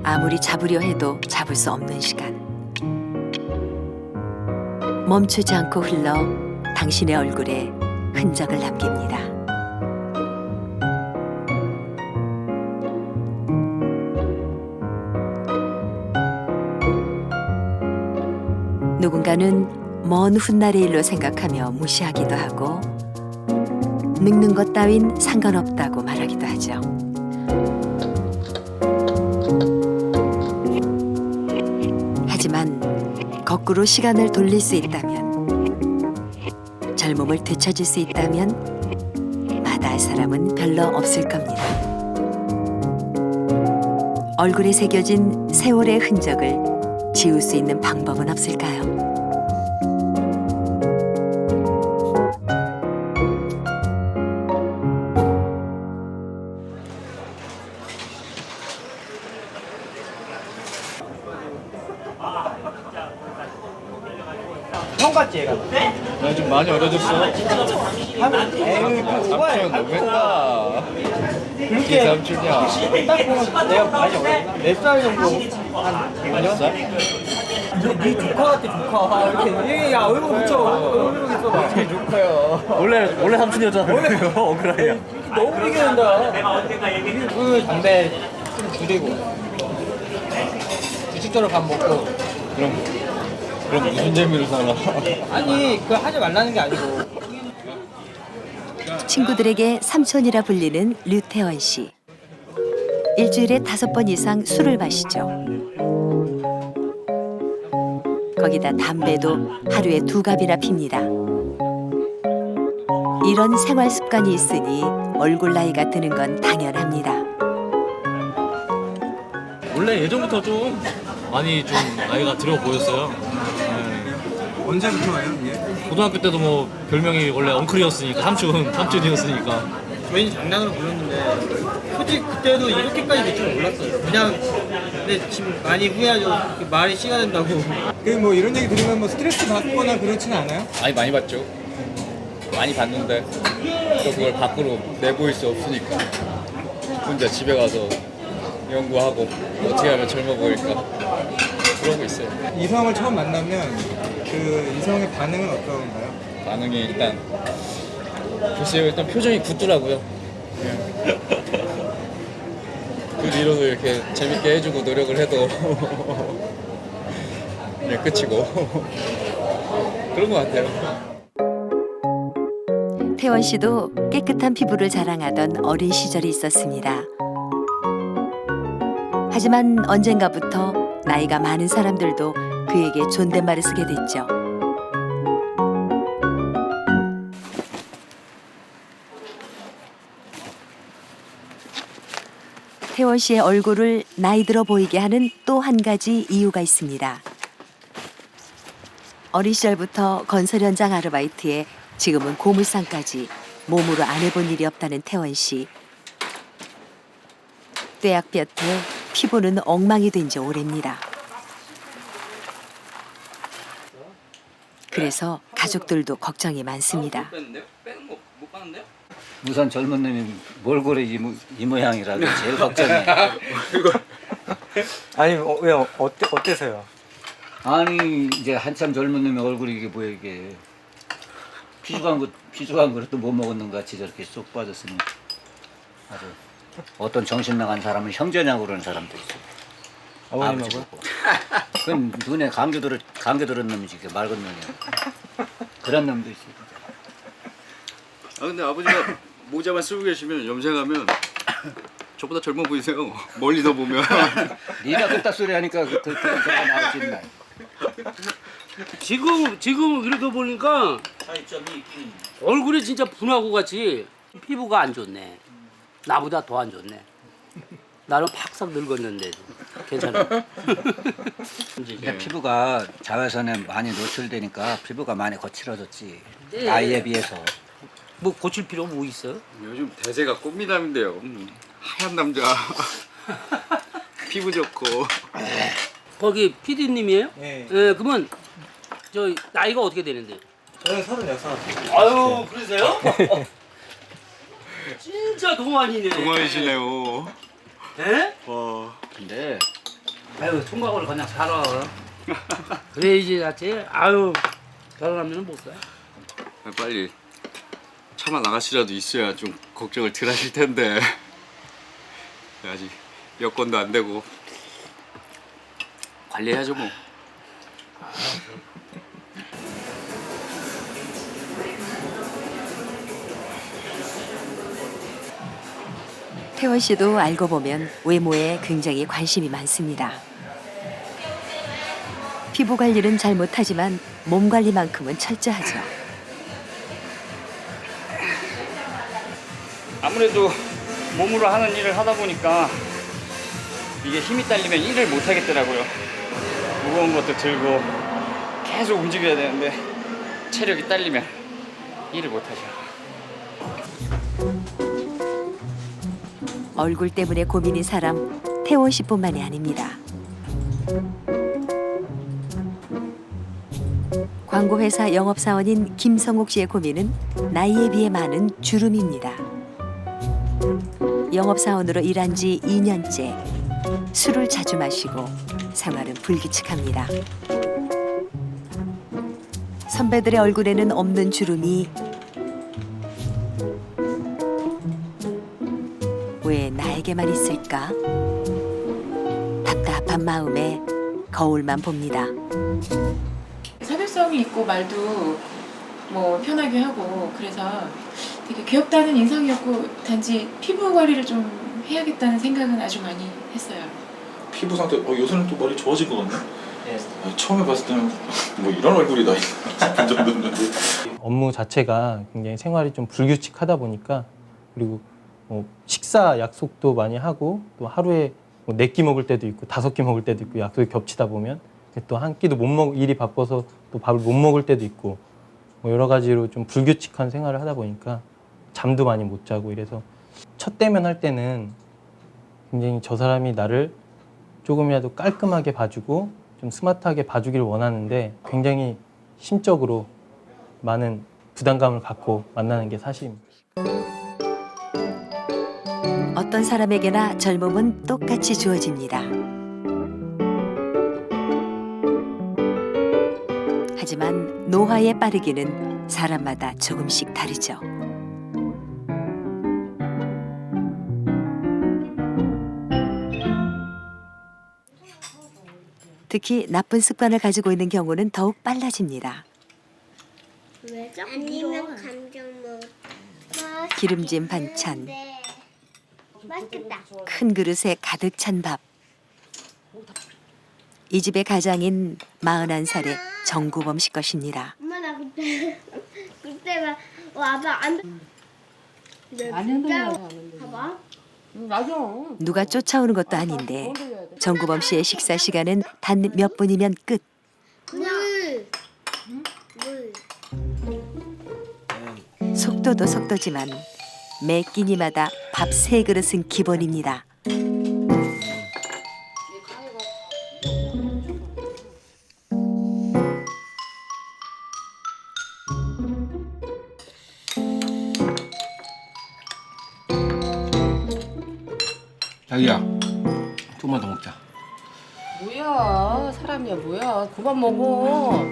아무리 잡으려 해도 잡을 수 없는 시간. 멈추지 않고 흘러 당신의 얼굴에 흔적을 남깁니다. 누군가는 먼 훗날의 일로 생각하며 무시하기도 하고 늙는 것 따윈 상관없다고 말하기도 하죠. 하지만 거꾸로 시간을 돌릴 수 있다면, 젊음을 되찾을 수 있다면 마다할 사람은 별로 없을 겁니다. 얼굴에 새겨진 세월의 흔적을 지울 수 있는 방법은 없을까요? 형 같지 얘가? 나 좀 많이 어려졌어. 에이 그 오바야. 너무했다. 그렇게 삼촌이야. 딱 보면 내가 많이 어렸나? 4살 정도 한 4살? 네 조카 같아 조카 이렇게 야 얼굴 붙여 얼굴 있어봐 제 조카요. 원래 삼촌이었잖아요. 억울하냐. 너무 비교한다 그 담배 좀 줄이고 규칙적으로 밥 먹고 그럼 무슨 재미로 살아? 아니 그 하지 말라는 게 아니고 친구들에게 삼촌이라 불리는 류태원 씨. 일주일에 5번 이상 술을 마시죠. 거기다 담배도 하루에 2갑이나 핍니다. 이런 생활 습관이 있으니 얼굴 나이가 드는 건 당연합니다. 원래 예전부터 좀 많이 좀 나이가 들어 보였어요. 언제부터예요? 예? 고등학교 때도 뭐 별명이 원래 엉클이었으니까 삼촌이었으니까. 저희는 장난으로 불렀는데 솔직히 그때도 이렇게까지 될 줄 몰랐어요 그냥 근데 지금 많이 후회하죠 말이 씨가 된다고 그 뭐 이런 얘기 들으면 뭐 스트레스 받거나 그렇지는 않아요? 아니 많이 받죠. 많이 받는데 또 그걸 밖으로 내보일 수 없으니까 혼자 집에 가서 연구하고 어떻게 하면 젊어 보일까 그러고 있어요. 이성을 처음 만나면 그 이성의 반응은 어떤가요? 반응이 일단 글쎄요, 일단 표정이 굳더라고요. 그 뒤로도 이렇게 재밌게 해주고 노력을 해도 그냥 끝이고 그런 것 같아요. 태원 씨도 깨끗한 피부를 자랑하던 어린 시절이 있었습니다. 하지만 언젠가부터 나이가 많은 사람들도 그에게 존댓말을 쓰게 됐죠. 태원 씨의 얼굴을 나이 들어 보이게 하는 또 한 가지 이유가 있습니다. 어린 시절부터 건설 현장 아르바이트에 지금은 고물상까지 몸으로 안 해본 일이 없다는 태원 씨. 뙤약볕에 피부는 엉망이 된 지 오래입니다. 그래서 가족들도 걱정이 많습니다. 우선 젊은 놈이 뭘 그래 이 모양이라고 제일 걱정해. 아니 왜 어때서요? 아니 이제 한참 젊은 놈의 얼굴이 이게 뭐야 이게 피죽한 그릇도 못 먹었는 것 같이 저렇게 쏙 빠졌으니 아주 어떤 정신 나간 사람은 형제냐고 그러는 사람도 있어. 어머님하고? 그건 눈에 감겨 들은 놈이지 그 맑은 놈이야. 그런 놈도 있어. 아 근데 아버지가 모자만 쓰고 계시면 염색하면 저보다 젊어 보이세요. 멀리서 보면. 네가 그따 소리 하니까 그가 나올지 나. 지금 이렇게 보니까 얼굴이 진짜 분하고 같이 피부가 안 좋네. 나보다 더 안 좋네. 나는 팍싹 늙었는데도 괜찮아. 근데 피부가 자외선에 많이 노출되니까 피부가 많이 거칠어졌지. 네. 나이에 비해서. 뭐 고칠 필요 뭐 있어요? 요즘 대세가 꽃미남인데요. 하얀 남자. 피부 좋고. 거기 PD님이에요? 네. 예, 그러면 저 나이가 어떻게 되는데요? 저는 36. 아유, 그러세요? 진짜 동안이네. 동안이시네요. 예? 와. 근데 아유 총각을 그냥 살아. 그래야지 낫지. 아유 결혼하면 못 살. 빨리 차만 나가시라도 있어야 좀 걱정을 덜 하실 텐데. 아직 여건도 안 되고 관리해야죠 뭐. 태원 씨도 알고 보면 외모에 굉장히 관심이 많습니다. 피부 관리는 잘 못하지만 몸 관리만큼은 철저하죠. 아무래도 몸으로 하는 일을 하다 보니까 이게 힘이 딸리면 일을 못 하겠더라고요. 무거운 것도 들고 계속 움직여야 되는데 체력이 딸리면 일을 못 하죠. 얼굴 때문에 고민인 사람 태원 씨뿐만이 아닙니다. 광고회사 영업사원인 김성욱 씨의 고민은 나이에 비해 많은 주름입니다. 영업사원으로 일한 지 2년째 술을 자주 마시고 생활은 불규칙합니다. 선배들의 얼굴에는 없는 주름이 왜 나에게만 있을까? 답답한 마음에 거울만 봅니다. 사교성이 있고 말도 뭐 편하게 하고 그래서 되게 귀엽다는 인상이었고 단지 피부 관리를 좀 해야겠다는 생각은 아주 많이 했어요. 피부 상태, 요새는 또 머리 좋아진 것 같네? 처음에 봤을 때는 뭐 이런 얼굴이 다 있나 싶은 정도였는데. 업무 자체가 굉장히 생활이 좀 불규칙하다 보니까 그리고 식사 약속도 많이 하고 또 하루에 4끼 먹을 때도 있고 5끼 먹을 때도 있고 약속이 겹치다 보면 또 한 끼도 못 먹, 일이 바빠서 또 밥을 못 먹을 때도 있고 여러 가지로 좀 불규칙한 생활을 하다 보니까 잠도 많이 못 자고 이래서 첫 대면 할 때는 굉장히 저 사람이 나를 조금이라도 깔끔하게 봐주고 좀 스마트하게 봐주길 원하는데 굉장히 심적으로 많은 부담감을 갖고 만나는 게 사실입니다. 어떤 사람에게나 젊음은 똑같이 주어집니다. 하지만 노화의 빠르기는 사람마다 조금씩 다르죠. 특히 나쁜 습관을 가지고 있는 경우는 더욱 빨라집니다. 왜죠? 아니면 감정 뭐 기름진 반찬, 맛있겠다. 큰 그릇에 가득 찬 밥. 이 집의 가장인 41살의 정구범 씨 것입니다. 엄마 나 그때 막 아빠 안 힘들어. 봐봐. 맞아. 누가 쫓아오는 것도 아닌데 정구범 씨의 식사 시간은 단 몇 분이면 끝. 물. 속도도 속도지만 매 끼니마다 밥 3그릇은 기본입니다. 자기야, 조금만 더 먹자. 뭐야 사람이야 뭐야 그만 먹어.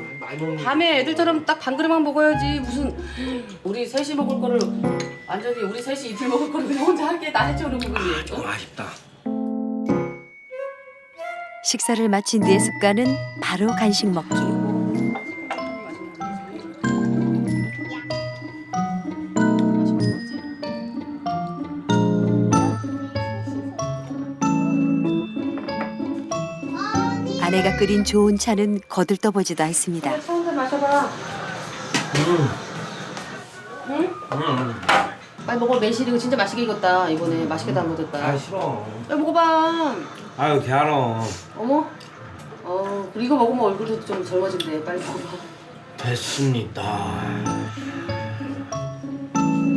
밤에 애들처럼 딱 반 그릇만 먹어야지. 무슨 우리 셋이 먹을 거를 완전히 우리 셋이 이틀 먹을 거를 그냥 혼자 할게 나 해주는 부분이. 조금 아쉽다. 식사를 마친 뒤의 습관은 바로 간식 먹기. 아내가 끓인 좋은 차는 거들떠보지도 않습니다. 처음부터 마셔봐. 응? 빨리 먹어. 매실 이거 진짜 맛있게 익었다. 이번에 맛있게 담궈졌다. 싫어. 빨리 먹어봐. 아유, 개알아. 어머. 그리고 이거 먹으면 얼굴도 좀 젊어진대. 빨리 먹어봐. 됐습니다.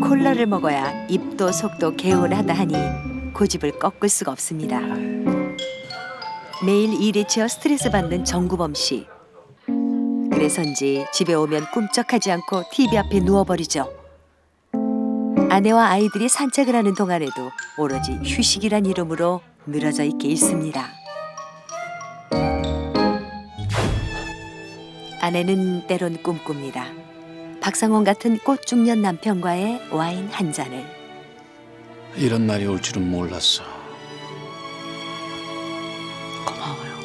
콜라를 먹어야 입도 속도 개운하다 하니 고집을 꺾을 수가 없습니다. 매일 일에 치여 스트레스 받는 정구범 씨. 그래서인지 집에 오면 꿈쩍하지 않고 TV 앞에 누워버리죠. 아내와 아이들이 산책을 하는 동안에도 오로지 휴식이란 이름으로 늘어져 있게 있습니다. 아내는 때론 꿈꿉니다. 박상원 같은 꽃중년 남편과의 와인 한 잔을. 이런 날이 올 줄은 몰랐어. 고마워요.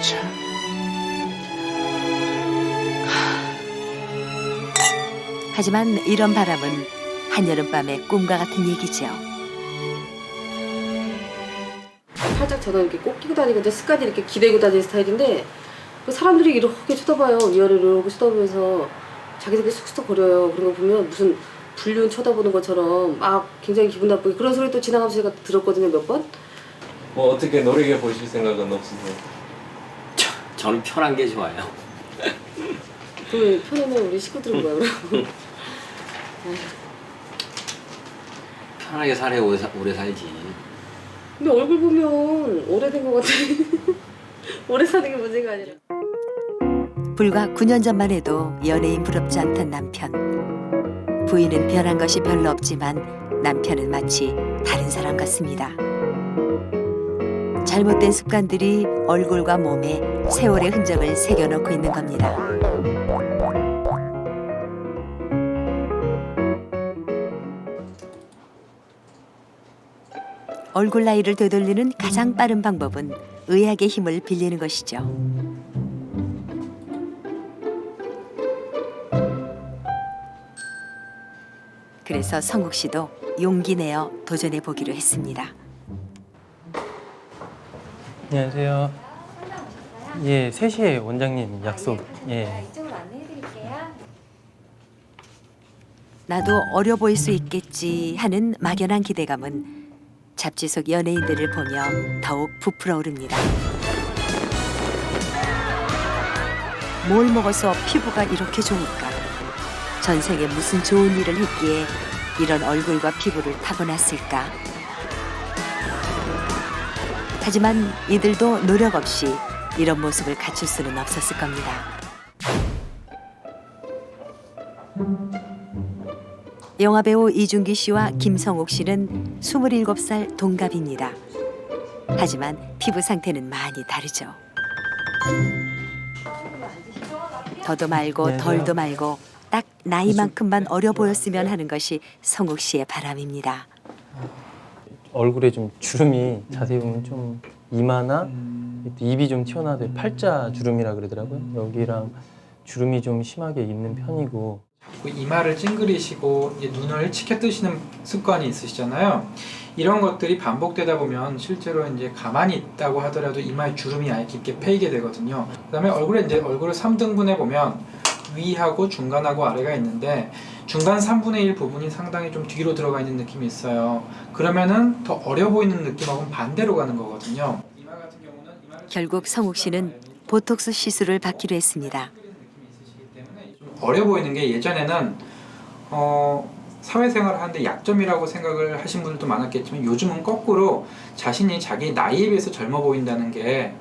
자. 하지만 이런 바람은 한여름밤의 꿈과 같은 얘기죠. 살짝 저는 이렇게 꼭 끼고 다니고 습관이 이렇게 기대고 다니는 스타일인데 사람들이 이렇게 쳐다봐요. 위아래로 이렇게 쳐다보면서 자기들끼리 쑥쑥 거려요. 그런 거 보면 무슨 불륜 쳐다보는 것처럼 막 굉장히 기분 나쁘게 그런 소리 또 지나가면서 제가 들었거든요, 몇 번. 뭐 어떻게 노력해 보실 생각은 없으세요? 저는 편한 게 좋아요. 그 편하면 우리 식구들은 뭐야 그러고. 편하게 살아야 오래 살지. 근데 얼굴 보면 오래된 것 같아. 오래 사는 게 문제가 아니라. 불과 9년 전만 해도 연예인 부럽지 않던 남편. 부인은 변한 것이 별로 없지만 남편은 마치 다른 사람 같습니다. 잘못된 습관들이 얼굴과 몸에 세월의 흔적을 새겨놓고 있는 겁니다. 얼굴 나이를 되돌리는 가장 빠른 방법은 의학의 힘을 빌리는 것이죠. 그래서 성욱 씨도 용기 내어 도전해 보기로 했습니다. 안녕하세요. 예, 3시에 원장님 약속. 예. 이쪽으로 안내해 드릴게요. 나도 어려 보일 수 있겠지 하는 막연한 기대감은 잡지 속 연예인들을 보며 더욱 부풀어 오릅니다. 뭘 먹어서 피부가 이렇게 좋을까? 전생에 무슨 좋은 일을 했기에 이런 얼굴과 피부를 타고났을까? 하지만 이들도 노력 없이 이런 모습을 갖출 수는 없었을 겁니다. 영화배우 이준기 씨와 김성욱 씨는 27살 동갑입니다. 하지만 피부 상태는 많이 다르죠. 더도 말고 덜도 말고 딱 나이만큼만 어려 보였으면 하는 것이 성욱 씨의 바람입니다. 얼굴에 좀 주름이 자세히 보면 좀 이마나 입이 좀 튀어나와서 팔자 주름이라 그러더라고요. 여기랑 주름이 좀 심하게 있는 편이고. 자꾸 이마를 찡그리시고 이제 눈을 치켜 뜨시는 습관이 있으시잖아요. 이런 것들이 반복되다 보면 실제로 이제 가만히 있다고 하더라도 이마에 주름이 아예 깊게 패이게 되거든요. 그다음에 얼굴을 3등분해 보면 위하고 중간하고 아래가 있는데 중간 3분의 1 부분이 상당히 좀 뒤로 들어가 있는 느낌이 있어요. 그러면은 더 어려 보이는 느낌하고는 반대로 가는 거거든요. 이마 같은 경우는 결국 성욱 씨는 보톡스 시술을 받기로 했습니다. 어려 보이는 게 예전에는 사회생활을 하는데 약점이라고 생각을 하신 분들도 많았겠지만 요즘은 거꾸로 자신이 자기 나이에 비해서 젊어 보인다는 게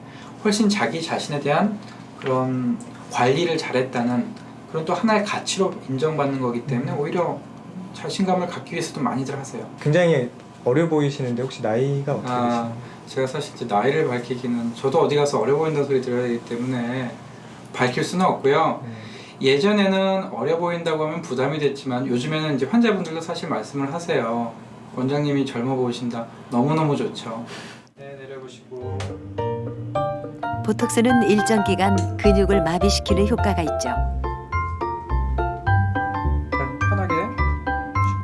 훨씬 자기 자신에 대한 그런 관리를 잘했다는 그런 또 하나의 가치로 인정받는 거기 때문에 오히려 자신감을 갖기 위해서도 많이들 하세요. 굉장히 어려 보이시는데 혹시 나이가 어떻게 되시나요? 제가 사실 이제 나이를 밝히기는 저도 어디 가서 어려 보인다는 소리 들어야 되기 때문에 밝힐 수는 없고요. 예전에는 어려 보인다고 하면 부담이 됐지만 요즘에는 이제 환자분들도 사실 말씀을 하세요. 원장님이 젊어 보이신다. 너무너무 좋죠. 네, 내려보시고. 보톡스는 일정 기간 근육을 마비시키는 효과가 있죠. 자, 편하게.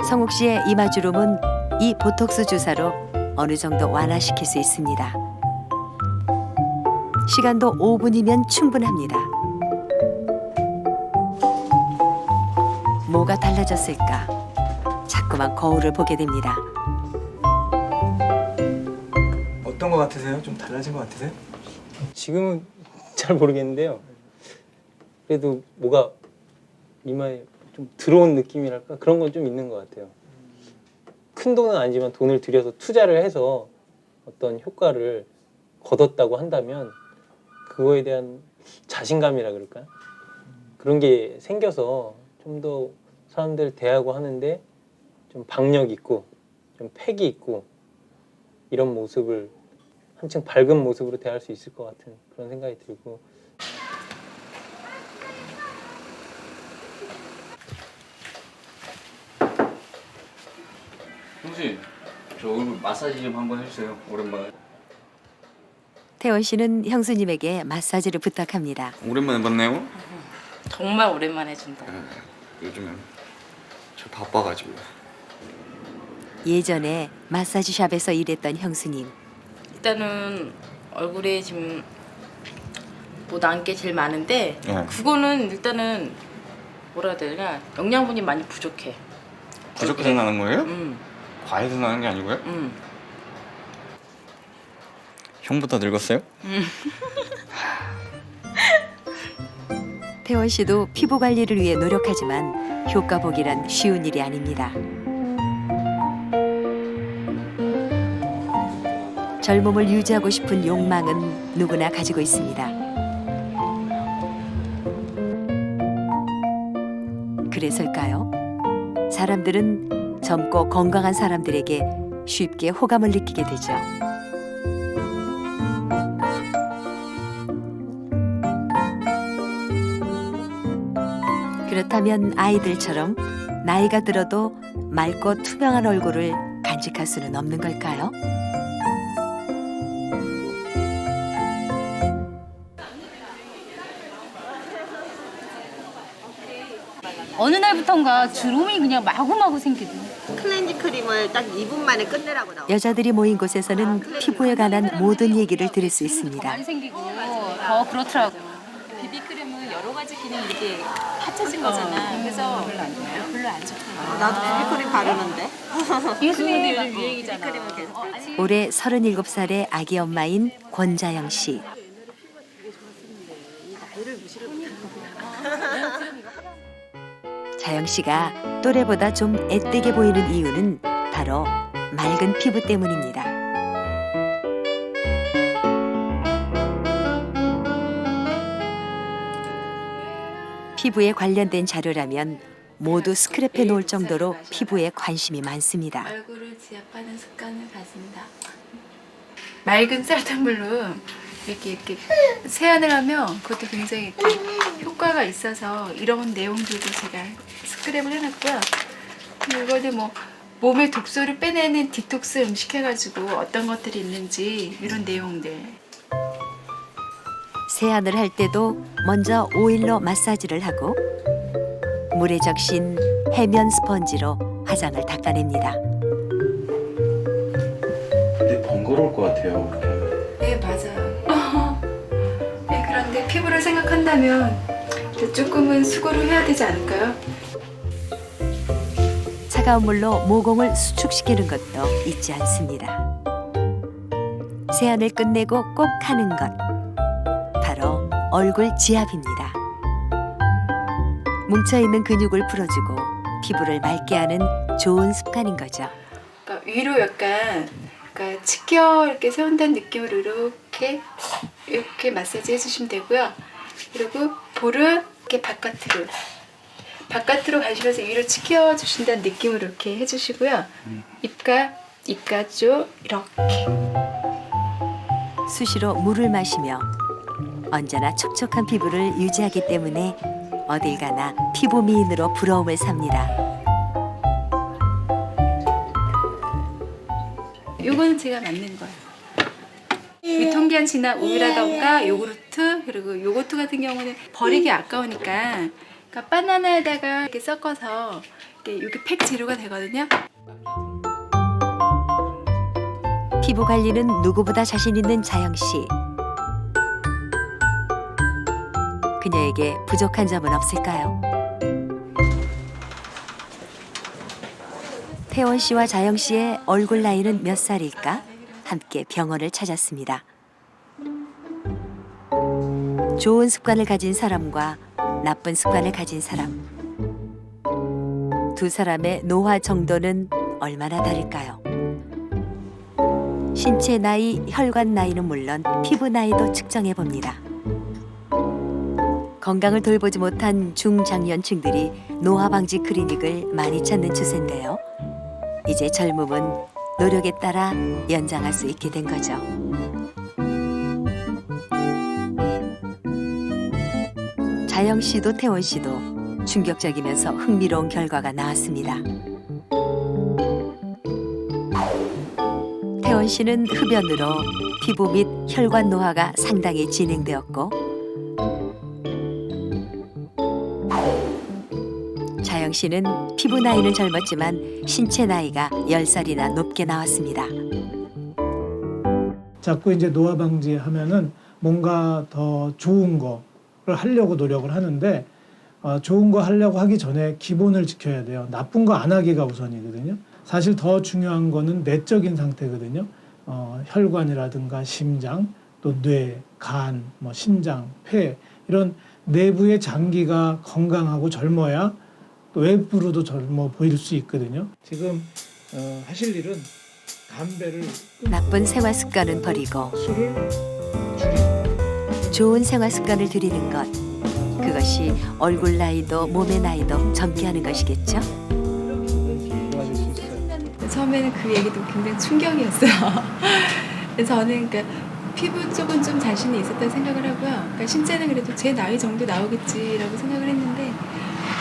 성욱 씨의 이마 주름은 이 보톡스 주사로 어느 정도 완화시킬 수 있습니다. 시간도 5분이면 충분합니다. 뭐가 달라졌을까? 자꾸만 거울을 보게 됩니다. 어떤 거 같으세요? 좀 달라진 거 같으세요? 지금은 잘 모르겠는데요. 그래도 뭐가 이마에 좀 들어온 느낌이랄까? 그런 건 좀 있는 것 같아요. 큰 돈은 아니지만 돈을 들여서 투자를 해서 어떤 효과를 거뒀다고 한다면 그거에 대한 자신감이라 그럴까요? 그런 게 생겨서 좀 더 사람들 대하고 하는데 좀 박력 있고 좀 패기 있고 이런 모습을 한층 밝은 모습으로 대할 수 있을 것 같은 그런 생각이 들고. 형수님, 저 얼굴 마사지 좀 한번 해주세요. 오랜만에. 태원 씨는 형수님에게 마사지를 부탁합니다. 오랜만에 봤네요. 정말 오랜만에 해준다. 요즘엔 저 바빠가지고. 예전에 마사지샵에서 일했던 형수님. 일단은 얼굴에 지금 뭐 난 게 제일 많은데 네. 그거는 일단은 뭐라 해야 되냐 영양분이 많이 부족해. 부족해서 나는 거예요? 과해서 나는 게 아니고요? 형보다 늙었어요? 태원 씨도 피부 관리를 위해 노력하지만 효과 보기란 쉬운 일이 아닙니다. 젊음을 유지하고 싶은 욕망은 누구나 가지고 있습니다. 그래서일까요? 사람들은 젊고 건강한 사람들에게 쉽게 호감을 느끼게 되죠. 그렇다면 아이들처럼 나이가 들어도 맑고 투명한 얼굴을 간직할 수는 없는 걸까요? 어느 날부턴가 주름이 그냥 마구마구 생기더니 클렌징 크림을 딱 2분 만에 끝내라고 나와. 여자들이 모인 곳에서는 피부에 관한 모든 얘기를 들을 수 있습니다. 많이 생기고 더 그렇더라고. 비비크림은 여러 가지 기능이 이렇게 합쳐진 거잖아. 그래서 별로 안 좋다. 나도 비비크림 바르는데. 요즘에 요즘 유행이잖아. 올해 37살의 아기 엄마인 권자영 씨. 자영 씨가 또래보다 좀 애되게 보이는 이유는 바로 맑은 피부 때문입니다. 피부에 관련된 자료라면 모두 스크랩해 놓을 정도로 피부에 관심이 많습니다. 얼굴을 지압하는 습관을 가진다. 맑은 쌀뜨물로 이렇게 세안을 하면 그것도 굉장히 이렇게 효과가 있어서 이런 내용들도 제가 스크랩을 해놨고요. 그리고 이거는 뭐 몸의 독소를 빼내는 디톡스 음식 해가지고 어떤 것들이 있는지 이런 내용들. 세안을 할 때도 먼저 오일로 마사지를 하고 물에 적신 해면 스펀지로 화장을 닦아냅니다. 근데 번거로울 것 같아요. 네, 맞아요. 네, 그런데 피부를 생각한다면 조금은 수고를 해야 되지 않을까요? 차가운 물로 모공을 수축시키는 것도 잊지 않습니다. 세안을 끝내고 꼭 하는 것, 바로 얼굴 지압입니다. 뭉쳐있는 근육을 풀어주고 피부를 맑게 하는 좋은 습관인 거죠. 그러니까 위로 약간 그러니까 치켜 이렇게 세운다는 느낌으로 이렇게 마사지 해주시면 되고요. 그리고 볼을 이렇게 바깥으로 가시면서 위로 치켜 주신다는 느낌으로 이렇게 해주시고요. 입가 쪽 이렇게. 수시로 물을 마시며 언제나 촉촉한 피부를 유지하기 때문에 어딜 가나 피부 미인으로 부러움을 삽니다. 요거는 제가 만든 거예요. 유통기한 지난 우유라던가 요구르트 그리고 요거트 같은 경우는 버리기 아까우니까 그러니까 바나나에다가 이렇게 섞어서 이게 팩 재료가 되거든요. 피부 관리는 누구보다 자신 있는 자영 씨. 그녀에게 부족한 점은 없을까요? 태원 씨와 자영 씨의 얼굴 나이는 몇 살일까? 함께 병원을 찾았습니다. 좋은 습관을 가진 사람과 나쁜 습관을 가진 사람. 두 사람의 노화 정도는 얼마나 다를까요? 신체 나이, 혈관 나이는 물론 피부 나이도 측정해 봅니다. 건강을 돌보지 못한 중장년층들이 노화 방지 클리닉을 많이 찾는 추세인데요. 이제 젊음은 노력에 따라 연장할 수 있게 된 거죠. 자영 씨도 태원 씨도 충격적이면서 흥미로운 결과가 나왔습니다. 태원 씨는 흡연으로 피부 및 혈관 노화가 상당히 진행되었고, 자영 씨는 피부 나이는 젊었지만 신체 나이가 10살이나 높게 나왔습니다. 자꾸 이제 노화 방지하면은 뭔가 더 좋은 거를 하려고 노력을 하는데, 좋은 거 하려고 하기 전에 기본을 지켜야 돼요. 나쁜 거 안 하기가 우선이거든요. 사실 더 중요한 거는 내적인 상태거든요. 혈관이라든가 심장, 또 뇌, 간, 뭐 심장, 폐 이런 내부의 장기가 건강하고 젊어야 또 외부로도 젊어 보일 수 있거든요. 지금 하실 일은 담배를 나쁜 생활 습관은 버리고 술을 좋은 생활 습관을 들이는 것, 그것이 얼굴 나이도 몸의 나이도 젊게 하는 것이겠죠? 처음에는 그 얘기도 굉장히 충격이었어요. 그래서 저는 그러니까 피부 쪽은 좀 자신이 있었다고 생각을 하고요. 그러니까 신체는 그래도 제 나이 정도 나오겠지라고 생각을 했는데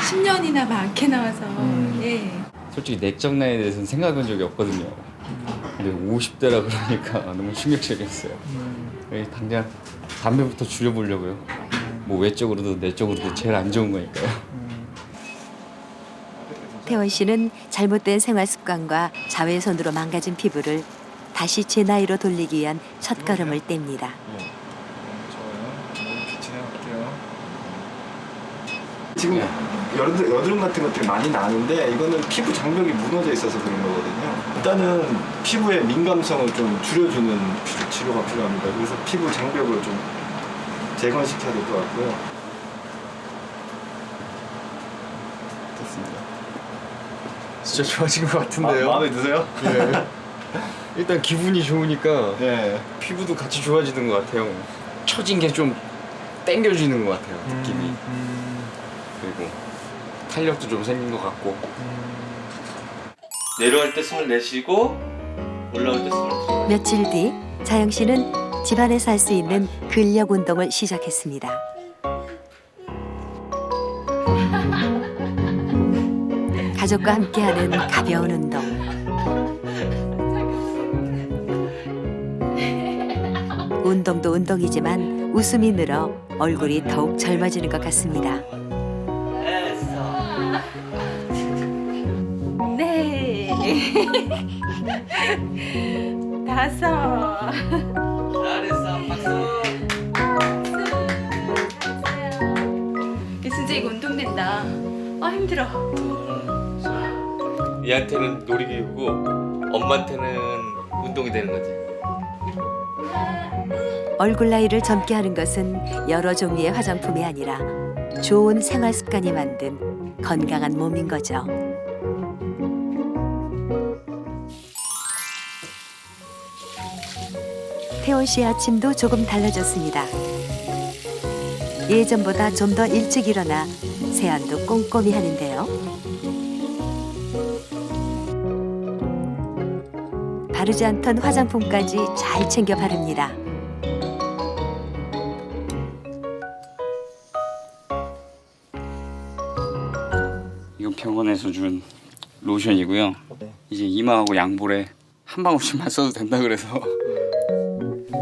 10년이나 많게 나와서 예. 솔직히 내적 나이에 대해서는 생각해본 적이 없거든요. 근데 50대라 그러니까 너무 충격적이었어요. 당장 담배부터 줄여보려고요. 뭐 외적으로도 내적으로도 제일 안 좋은 거니까요. 태원 씨는 잘못된 생활 습관과 자외선으로 망가진 피부를 다시 제 나이로 돌리기 위한 첫걸음을 뗍니다. 지금 여드름 같은 것들이 많이 나는데 이거는 피부 장벽이 무너져 있어서 그런 거거든요. 일단은 피부의 민감성을 좀 줄여주는 치료가 필요합니다. 그래서 피부 장벽을 좀 재건시켜야 될 것 같고요. 됐습니다. 진짜 좋아진 것 같은데요. 마음에 드세요? 예. 일단 기분이 좋으니까 예. 피부도 같이 좋아지는 것 같아요. 처진 게 좀 땡겨지는 것 같아요, 느낌이. 그리고 탄력도 좀 생긴 것 같고. 내려갈 때 숨을 내쉬고 올라올 때 숨을 들이마시고. 며칠 뒤 자영 씨는 집안에서 할 수 있는 근력 운동을 시작했습니다. 가족과 함께하는 가벼운 운동. 운동도 운동이지만 웃음이 늘어 얼굴이 더욱 젊어지는 것 같습니다. 네. 5. 잘했어. 박수. 진짜 이거 운동된다. 아 힘들어. 얘한테는 놀이기구고 엄마한테는 운동이 되는 거지. 얼굴 나이를 젊게 하는 것은 여러 종류의 화장품이 아니라 좋은 생활 습관이 만든 건강한 몸인 거죠. 태원 씨의 아침도 조금 달라졌습니다. 예전보다 좀 더 일찍 일어나 세안도 꼼꼼히 하는데요. 바르지 않던 화장품까지 잘 챙겨 바릅니다. 이건 병원에서 준 로션이고요. 이제 이마하고 양볼에 한 방울씩만 써도 된다 그래서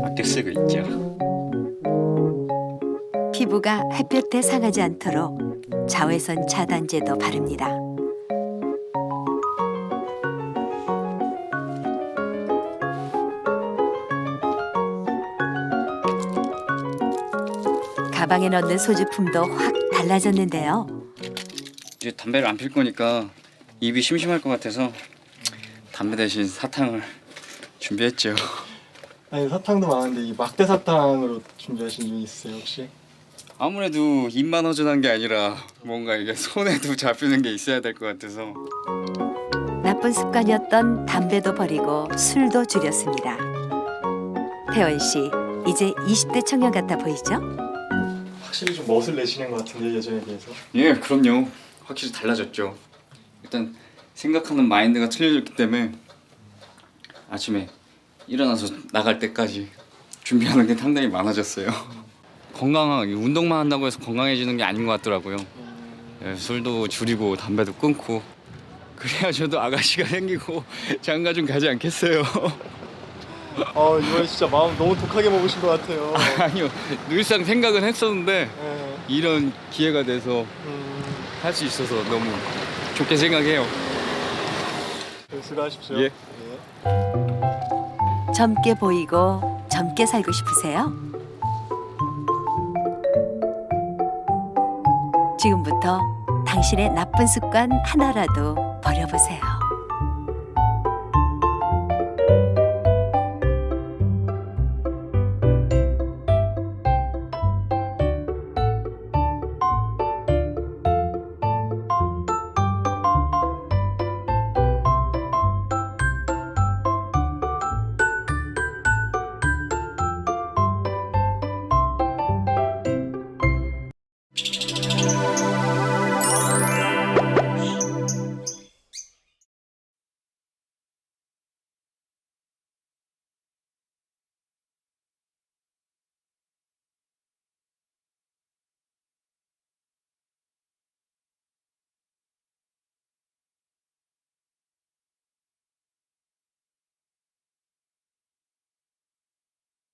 아껴 쓰고 있죠. 피부가 햇볕에 상하지 않도록 자외선 차단제도 바릅니다. 가방에 넣는 소지품도 확 달라졌는데요. 이제 담배를 안 필 거니까 입이 심심할 것 같아서 담배 대신 사탕을 준비했죠. 아니 사탕도 많은데 이 막대 사탕으로 준비하신 분 있으세요 혹시? 아무래도 입만 허전한 게 아니라 뭔가 이게 손에도 잡히는 게 있어야 될 것 같아서. 나쁜 습관이었던 담배도 버리고 술도 줄였습니다. 태원 씨, 이제 20대 청년 같아 보이죠? 확실히 좀 멋을 내시는 것 같은데 예전에 비해서. 예, 그럼요. 확실히 달라졌죠. 일단 생각하는 마인드가 틀려졌기 때문에 아침에 일어나서 나갈 때까지 준비하는 게 상당히 많아졌어요. 운동만 한다고 해서 건강해지는 게 아닌 것 같더라고요. 예, 술도 줄이고 담배도 끊고 그래야 저도 아가씨가 생기고 장가 좀 가지 않겠어요. 이번에 진짜 마음 너무 독하게 먹으신 것 같아요. 아니요, 늘상 생각은 했었는데 네. 이런 기회가 돼서 할 수 있어서 너무 좋게 생각해요. 수고하십시오. 예. 젊게 보이고 젊게 살고 싶으세요? 지금부터 당신의 나쁜 습관 하나라도 버려보세요.